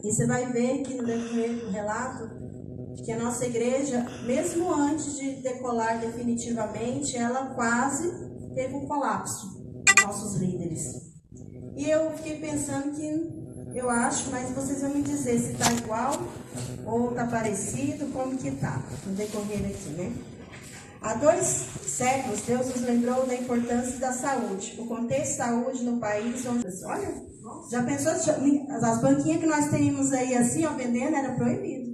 E você vai ver que no decorrer do relato, que a nossa igreja, mesmo antes de decolar definitivamente, ela quase teve um colapso, nossos líderes. E eu fiquei pensando que, eu acho, mas vocês vão me dizer se está igual ou está parecido, como que está no decorrer aqui, né? Há 2 séculos, Deus nos lembrou da importância da saúde. O contexto de saúde no país onde... Olha, já pensou? As banquinhas que nós temos aí assim, ó, vendendo, era proibido.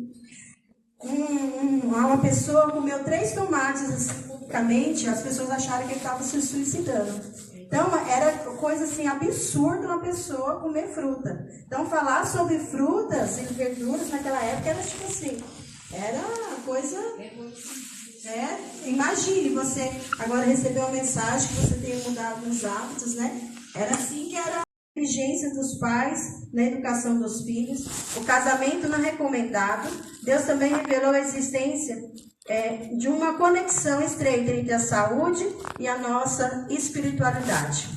Uma pessoa comeu 3 tomates assim, publicamente, as pessoas acharam que ele estava se suicidando. Então, era coisa assim, absurda uma pessoa comer fruta. Então, falar sobre frutas e verduras naquela época era tipo assim, era coisa... imagine você agora receber uma mensagem que você tenha mudado alguns hábitos, né? Era assim que era a inteligência dos pais na educação dos filhos. O casamento não é recomendado. Deus também revelou a existência de uma conexão estreita entre a saúde e a nossa espiritualidade.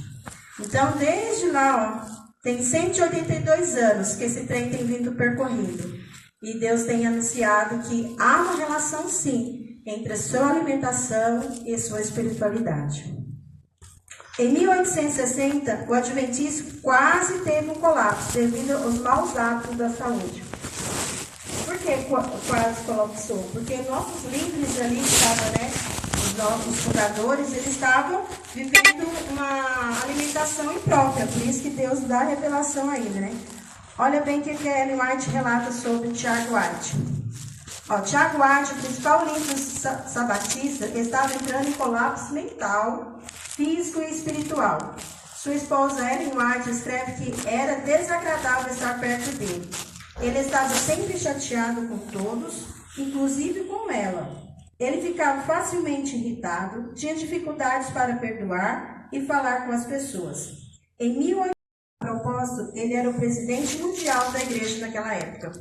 Então, desde lá, tem 182 anos que esse trem tem vindo percorrido. E Deus tem anunciado que há uma relação, sim, entre a sua alimentação e a sua espiritualidade. Em 1860, o adventismo quase teve um colapso devido aos maus hábitos da saúde. Por que quase colapsou? Porque nossos líderes ali estavam, né, os nossos fundadores, eles estavam vivendo uma alimentação imprópria, por isso que Deus dá a revelação ainda, né? Olha bem o que a Ellen White relata sobre Tiago White. Tiago White, o principal líder sabatista, estava entrando em colapso mental, físico e espiritual. Sua esposa Ellen White escreve que era desagradável estar perto dele. Ele estava sempre chateado com todos, inclusive com ela. Ele ficava facilmente irritado, tinha dificuldades para perdoar e falar com as pessoas. Em 1800, a propósito, ele era o presidente mundial da igreja naquela época.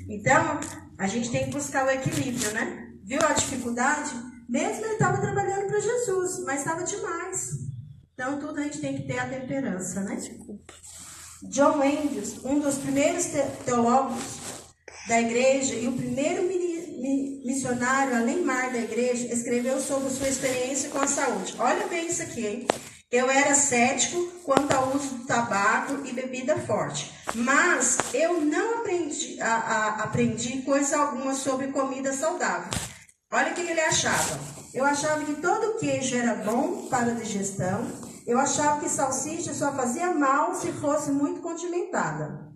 Então, a gente tem que buscar o equilíbrio, né? Viu a dificuldade? Mesmo ele estava trabalhando para Jesus, mas estava demais. Então, tudo a gente tem que ter a temperança, né? John Andrews, um dos primeiros teólogos da igreja e o primeiro missionário além mar da igreja, escreveu sobre sua experiência com a saúde. Olha bem isso aqui, hein? Eu era cético quanto ao uso do tabaco e bebida forte, mas eu não aprendi coisa alguma sobre comida saudável. Olha o que ele achava. Eu achava que todo queijo era bom para a digestão. Eu achava que salsicha só fazia mal se fosse muito condimentada.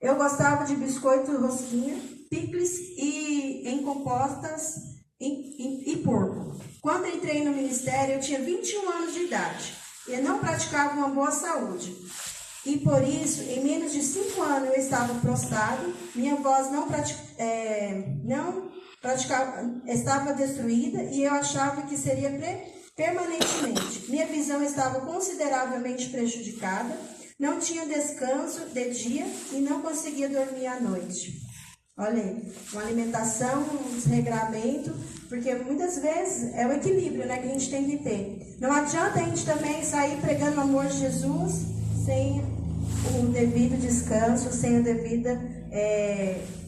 Eu gostava de biscoito, rosquinha, picles e em compostas e porco. Quando entrei no ministério, eu tinha 21 anos de idade. Eu não praticava uma boa saúde. E por isso, em menos de 5 anos, eu estava prostrado, minha voz não praticava, estava destruída e eu achava que seria permanentemente. Minha visão estava consideravelmente prejudicada, não tinha descanso de dia e não conseguia dormir à noite. Olha aí, uma alimentação, um desregramento, porque muitas vezes é o equilíbrio, né, que a gente tem que ter. Não adianta a gente também sair pregando o amor de Jesus sem o devido descanso, sem o devido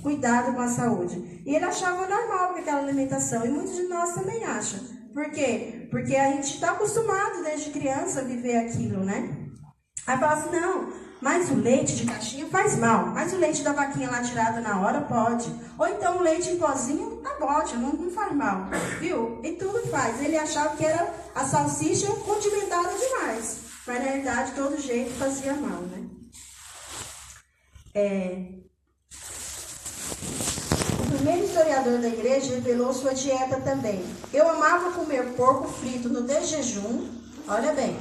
cuidado com a saúde. E ele achava normal aquela alimentação, e muitos de nós também acham. Por quê? Porque a gente está acostumado desde criança a viver aquilo, né? Aí fala assim, não, mas o leite de caixinha faz mal, mas o leite da vaquinha lá tirada na hora pode. Ou então o leite em pozinho tá ótimo, não faz mal, viu? E tudo faz. Ele achava que era a salsicha condimentada demais, mas na realidade todo jeito fazia mal, né? O primeiro historiador da igreja revelou sua dieta também. Eu amava comer porco frito no de jejum, olha bem,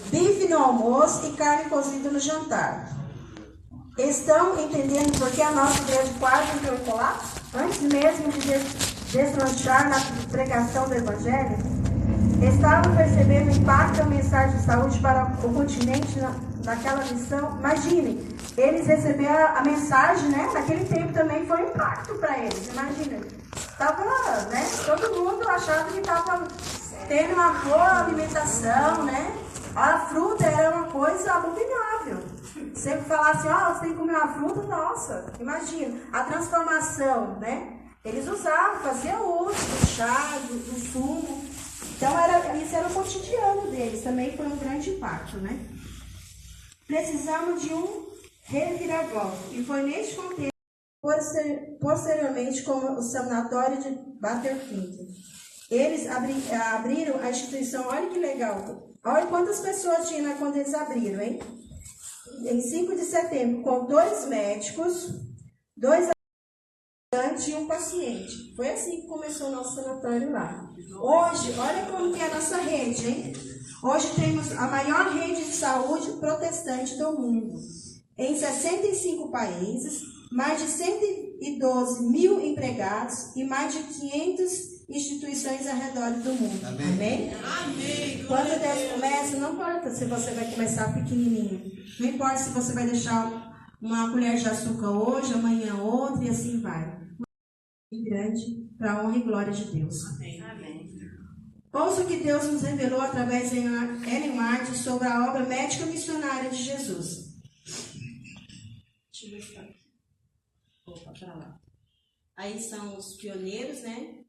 bife no almoço e carne cozida no jantar. Estão entendendo por que a nossa igreja quase entrou em colapso? Antes mesmo de deslanchar na pregação do evangelho, estavam percebendo o impacto da mensagem de saúde para o continente naquela missão. Imaginem, eles receberam a mensagem, né? Naquele tempo também foi um impacto para eles. Imagina, estava, né? Todo mundo achava que estava tendo uma boa alimentação, né? A fruta era uma coisa abominável. Se eu falar assim, ó, você tem que comer uma fruta, nossa, imagina. A transformação, né? Eles usavam, faziam uso do chá, do sumo. Então, isso era o cotidiano deles. Também foi um grande impacto, né? Precisamos de um reviravolta. E foi neste contexto, posteriormente, como o sanatório de Butterfield. Eles abriram a instituição, olha que legal. Olha quantas pessoas tinham quando eles abriram, hein? Em 5 de setembro, com 2 médicos, 2 ajudantes e um paciente. Foi assim que começou o nosso sanatório lá. Hoje, olha como que é a nossa rede, hein? Hoje temos a maior rede de saúde protestante do mundo. Em 65 países, mais de 112 mil empregados e mais de 500 instituições ao redor do mundo. Amém? Amém? Quando Deus começa, não importa se você vai começar pequenininho. Não importa se você vai deixar uma colher de açúcar hoje, amanhã outra e assim vai. Grande para a honra e glória de Deus. Amém. Ouça o que Deus nos revelou através de Ellen White sobre a obra médica missionária de Jesus. Deixa eu ver se tá aqui. Opa, para lá. Aí são os pioneiros, né?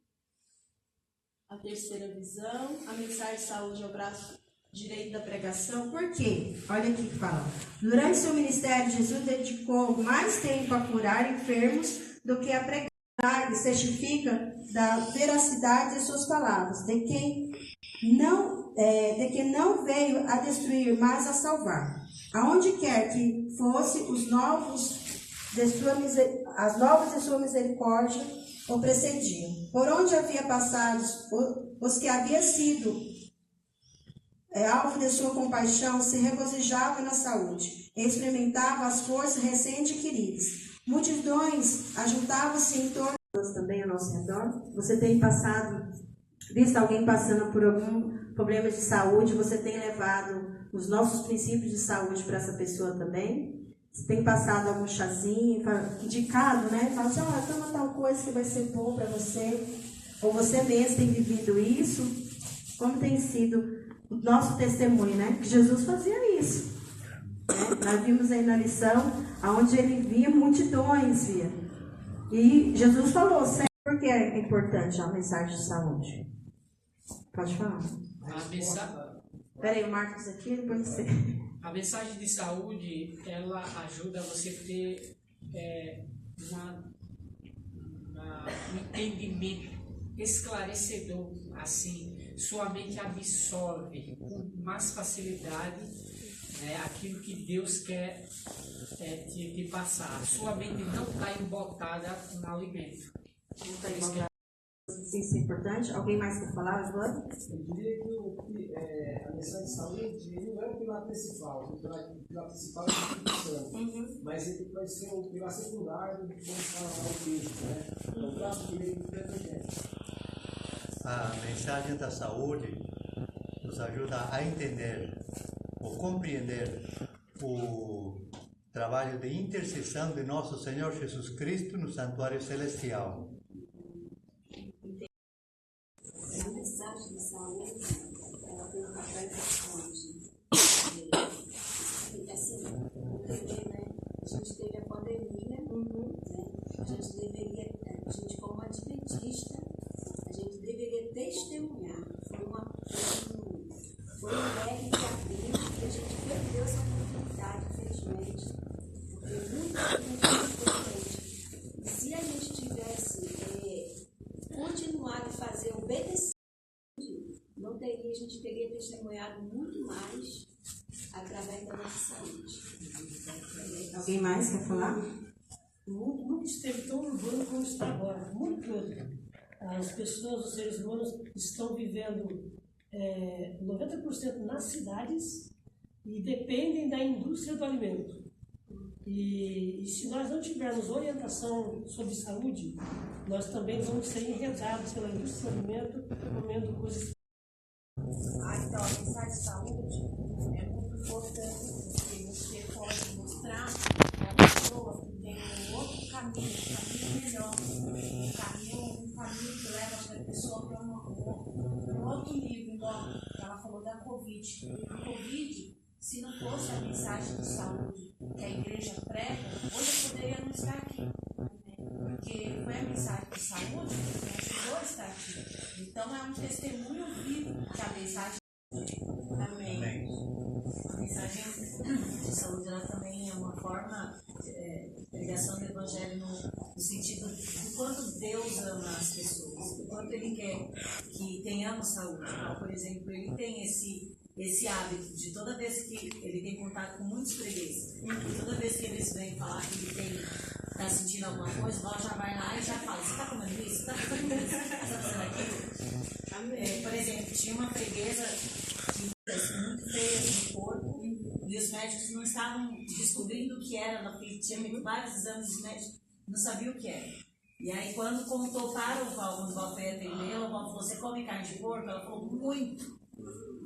A terceira visão, a mensagem de saúde ao braço direito da pregação. Por quê? Olha aqui que fala. Durante seu ministério, Jesus dedicou mais tempo a curar enfermos do que a pregar. Certifica da veracidade de suas palavras, de que não veio a destruir, mas a salvar. Aonde quer que fosse, as novas de sua misericórdia o precediam. Por onde havia passado, os que haviam sido alvo de sua compaixão se regozijavam na saúde, experimentavam as forças recém-adquiridas. Multidões ajuntavam-se em torno de nós também ao nosso redor. Você tem visto alguém passando por algum problema de saúde, você tem levado os nossos princípios de saúde para essa pessoa também? Você tem passado algum chazinho, indicado, né? Fala assim, toma tal coisa que vai ser bom para você. Ou você mesmo tem vivido isso. Como tem sido o nosso testemunho, né? Que Jesus fazia isso. Nós vimos aí na lição, onde ele via multidões, E Jesus falou, por que é importante a mensagem de saúde? Pode falar. Peraí, o Marcos aqui, depois você. A mensagem de saúde, ela ajuda você a ter um entendimento esclarecedor, assim, sua mente absorve com mais facilidade aquilo que Deus quer te passar. Sua mente não está embotada com alimento. Não está embotada. Isso é importante. Alguém mais quer falar, João? Eu diria que a mensagem de saúde não é o pilar principal. O pilar principal é a instituição. Mas ele vai ser o pilar secundário do que vamos falar ao texto, né? É o braço direito do evangelho. A mensagem da saúde nos ajuda a entender ou compreender o trabalho de intercessão de nosso Senhor Jesus Cristo no santuário celestial. A mensagem de saúde, ela tem um papel importante. Assim, né? A gente teve a pandemia, né? A gente como adventista, a gente deveria testemunhar. Foi um leque que abriu e a gente perdeu essa oportunidade, infelizmente. Porque muita gente foi. E se a gente tivesse continuado a fazer obedecer, a gente teria testemunhado muito mais através da nossa saúde. Alguém mais quer falar? O mundo nunca esteve tão urbano como está agora, muito todo. As pessoas, os seres humanos, estão vivendo 90% nas cidades e dependem da indústria do alimento. E se nós não tivermos orientação sobre saúde, nós também vamos ser enredados pela indústria do alimento, comendo coisas. Então, a mensagem de saúde é muito importante, porque você pode mostrar para a pessoa que tem um outro caminho melhor, um caminho que leva a pessoa para um outro nível, igual ela falou da Covid. A Covid, se não fosse a mensagem de saúde que a igreja prega, hoje eu poderia não estar aqui. Porque foi a mensagem de saúde que me ajudou a estar aqui. Então é um testemunho vivo que a mensagem. Amém. A mensagem de saúde ela também é uma forma de pregação do evangelho no sentido do quanto Deus ama as pessoas, do quanto Ele quer que tenhamos saúde. Então, por exemplo, Ele tem esse hábito de toda vez que Ele tem contato com muitos fregueses, e toda vez que eles vêm falar que Ele está sentindo alguma coisa, o Val já vai lá e já fala: você está comendo isso? Você está fazendo isso? Você está fazendo aquilo? Por exemplo, tinha uma freguesa muito feias no corpo, e os médicos não estavam descobrindo o que era, ela tinha feito vários exames, os médicos não sabiam o que era. E aí, quando contou para o Val, quando o Val foi atender, o Val falou: você come carne de porco? Ela falou: muito,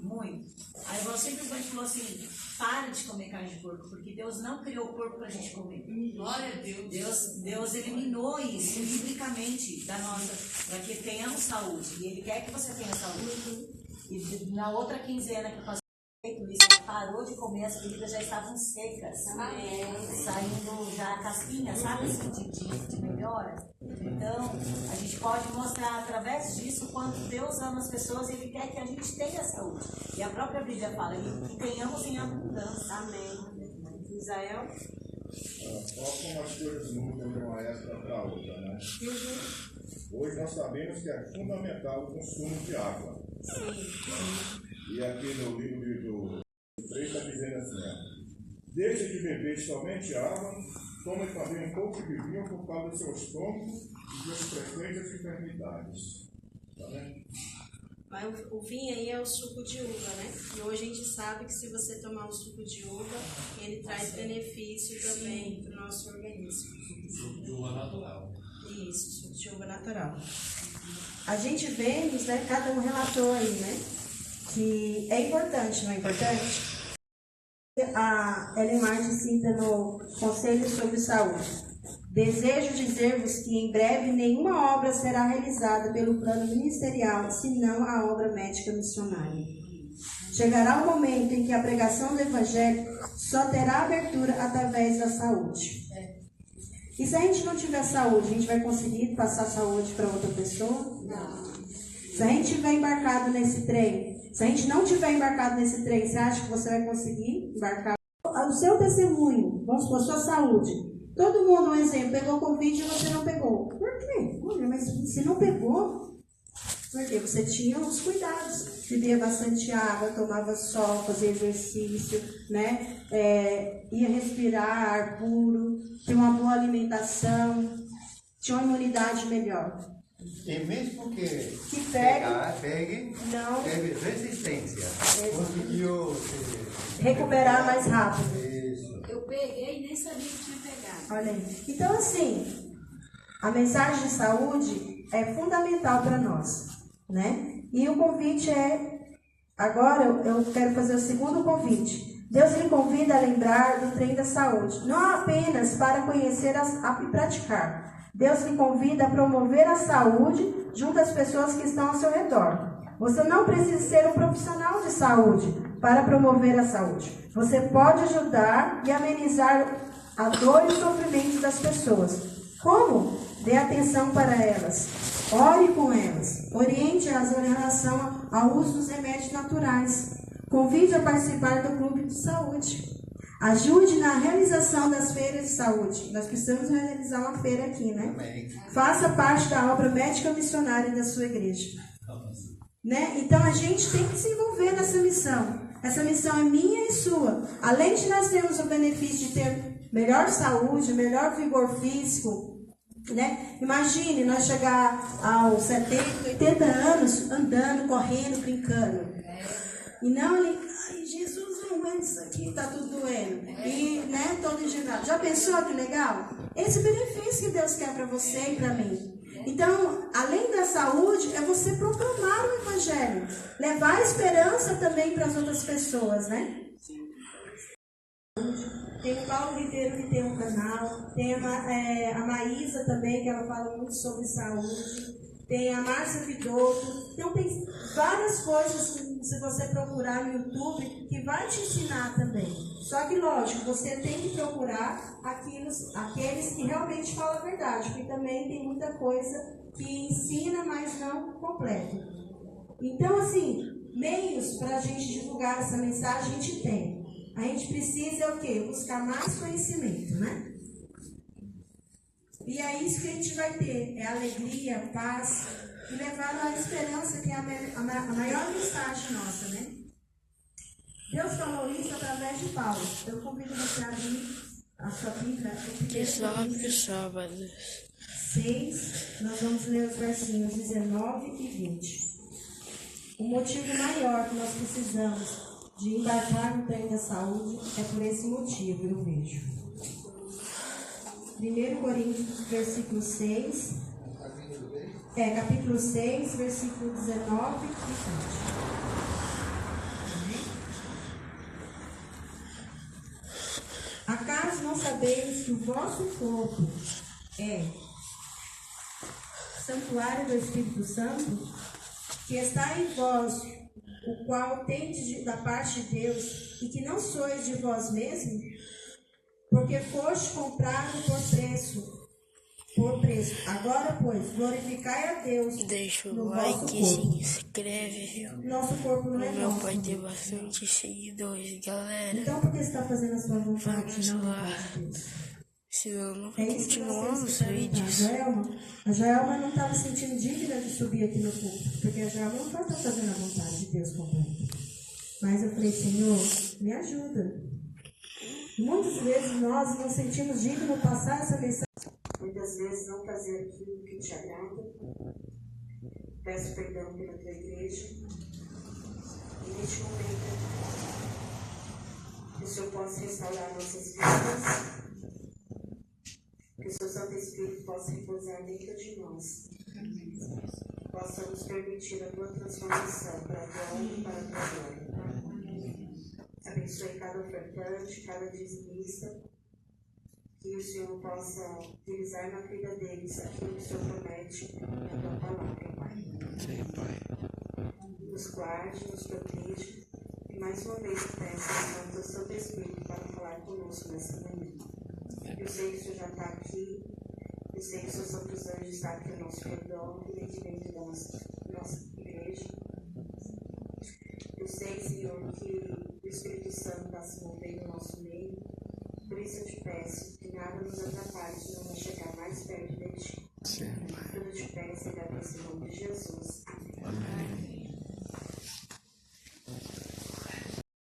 muito. Aí o Val simplesmente falou assim: para de comer carne de porco, porque Deus não criou o porco para a gente comer. Glória a Deus. Deus eliminou isso biblicamente da nossa, para que tenhamos saúde, e Ele quer que você tenha saúde. E na outra quinzena que passou, ela parou de comer, as feridas já estavam secas, saindo já casquinhas, sabe, assim, de melhora. Então, a gente pode mostrar através disso quanto Deus ama as pessoas e Ele quer que a gente tenha saúde. E a própria Bíblia fala que tenhamos em abundância. Amém. Israel? Olha como as coisas mudam de uma época para outra, né? Hoje nós sabemos que é fundamental o consumo de água. E aqui no livro do 3 está dizendo assim: deixe de beber somente água, tome também um pouco de vinho por causa do seu estômago e das frequentes enfermidades. Tá vendo? Mas o vinho aí é o suco de uva, né? E hoje a gente sabe que se você tomar o suco de uva, ele traz benefício também para o nosso organismo. Suco de uva natural. Isso, suco de uva natural. A gente vê, né, cada um relatou aí, né, que é importante, não é importante? A Ellen White cita no Conselho sobre Saúde: desejo dizer-vos que em breve nenhuma obra será realizada pelo plano ministerial, senão a obra médica missionária. Chegará o momento em que a pregação do Evangelho só terá abertura através da saúde. E se a gente não tiver saúde, a gente vai conseguir passar saúde para outra pessoa? Não. Se a gente estiver embarcado nesse trem, se a gente não tiver embarcado nesse trem, você acha que você vai conseguir embarcar? O seu testemunho, vamos supor, sua saúde. Todo mundo, um exemplo, pegou Covid e você não pegou. Por quê? Olha, mas se não pegou, porque você tinha os cuidados. Bebia bastante água, tomava sol, fazia exercício, né? Ia respirar ar puro, tinha uma boa alimentação, tinha uma imunidade melhor. E mesmo que pegue, não teve resistência, conseguiu recuperar mais rápido. Isso. Eu peguei e nem sabia que tinha pegado. Olha aí. Então, assim, a mensagem de saúde é fundamental para nós, né? E o convite agora eu quero fazer o segundo convite. Deus lhe convida a lembrar do trem da saúde, não apenas para conhecer e praticar. Deus lhe convida a promover a saúde junto às pessoas que estão ao seu redor. Você não precisa ser um profissional de saúde para promover a saúde. Você pode ajudar e amenizar a dor e o sofrimento das pessoas. Como? Dê atenção para elas. Ore com elas. Oriente-as em relação ao uso dos remédios naturais. Convide a participar do clube de saúde. Ajude na realização das feiras de saúde. Nós precisamos realizar uma feira aqui, né? Amém. Faça parte da obra médica missionária da sua igreja. Né? Então a gente tem que se envolver nessa missão. Essa missão é minha e sua. Além de nós termos o benefício de ter melhor saúde, melhor vigor físico, né? Imagine nós chegar aos 70, 80 anos andando, correndo, brincando. E não ali, ai, Jesus, não aguenta isso aqui, tá tudo doendo. E, né, todo engendrado. Já pensou que legal? Esse benefício que Deus quer para você e para mim. Então, além da saúde, é você proclamar o Evangelho. Levar esperança também para as outras pessoas, né? Tem o Paulo Ribeiro que tem um canal. Tem a Maísa também, que ela fala muito sobre saúde. tem a Márcia Vidotto. Então tem várias coisas, se você procurar no YouTube, que vai te ensinar também. Só que, lógico, você tem que procurar aqueles que realmente falam a verdade, porque também tem muita coisa que ensina, mas não completa. Então, assim, meios para a gente divulgar essa mensagem a gente tem. A gente precisa o quê? Buscar mais conhecimento, né? E é isso que a gente vai ter, é alegria, paz, e levar a esperança, que é a maior mensagem nossa, né? Deus falou isso através de Paulo. Eu convido você a abrir a sua Bíblia. Que sábado. 6, nós vamos ler os versinhos 19 e 20. O motivo maior que nós precisamos de embarcar no trem da saúde é por esse motivo, eu vejo. 1 Coríntios, versículo 6. Capítulo 6, versículo 19 e 20. Acaso não sabeis que o vosso corpo é santuário do Espírito Santo, que está em vós, o qual tendes da parte de Deus, e que não sois de vós mesmos? Porque foste comprado por preço. Agora, pois, glorificai a Deus. Deixa no o like, vosso se corpo. inscreve. Nosso corpo não é Meu nosso. pai tem bastante seguidores, galera. Então, por que você está fazendo a sua vontade? Vamos Não lá. a vontade de Deus? Senão não É isso que continuamos vocês os precisam vídeos. perguntar. A Joelma não estava se sentindo digna de subir aqui no culto, porque a Joelma não pode estar fazendo a vontade de Deus completa. Mas eu falei, Senhor, me ajuda. Muitas vezes nós não sentimos digno de passar essa mensagem. Muitas vezes não fazer aquilo que te agrada. Peço perdão pela tua igreja. E neste momento, que o Senhor possa restaurar nossas vidas. Que o seu Santo Espírito possa repousar dentro de nós. Possamos permitir a tua transformação para a tua honra e para a tua glória. Abençoe cada ofertante, cada dizimista. Que o Senhor possa utilizar na vida deles aquilo que o Senhor promete na tua palavra, Pai. Sim, Pai. Nos guarde, nos proteja. E mais uma vez peço ao Santo Espírito para falar conosco nessa manhã. Eu sei que o Senhor já está aqui. Eu sei que os seus santos anjos estão aqui ao nosso redor, dentro da nossa igreja. Eu sei, Senhor, que o Espírito Santo está se movendo no nosso meio. Por isso eu te peço que nada nos atrapalhe de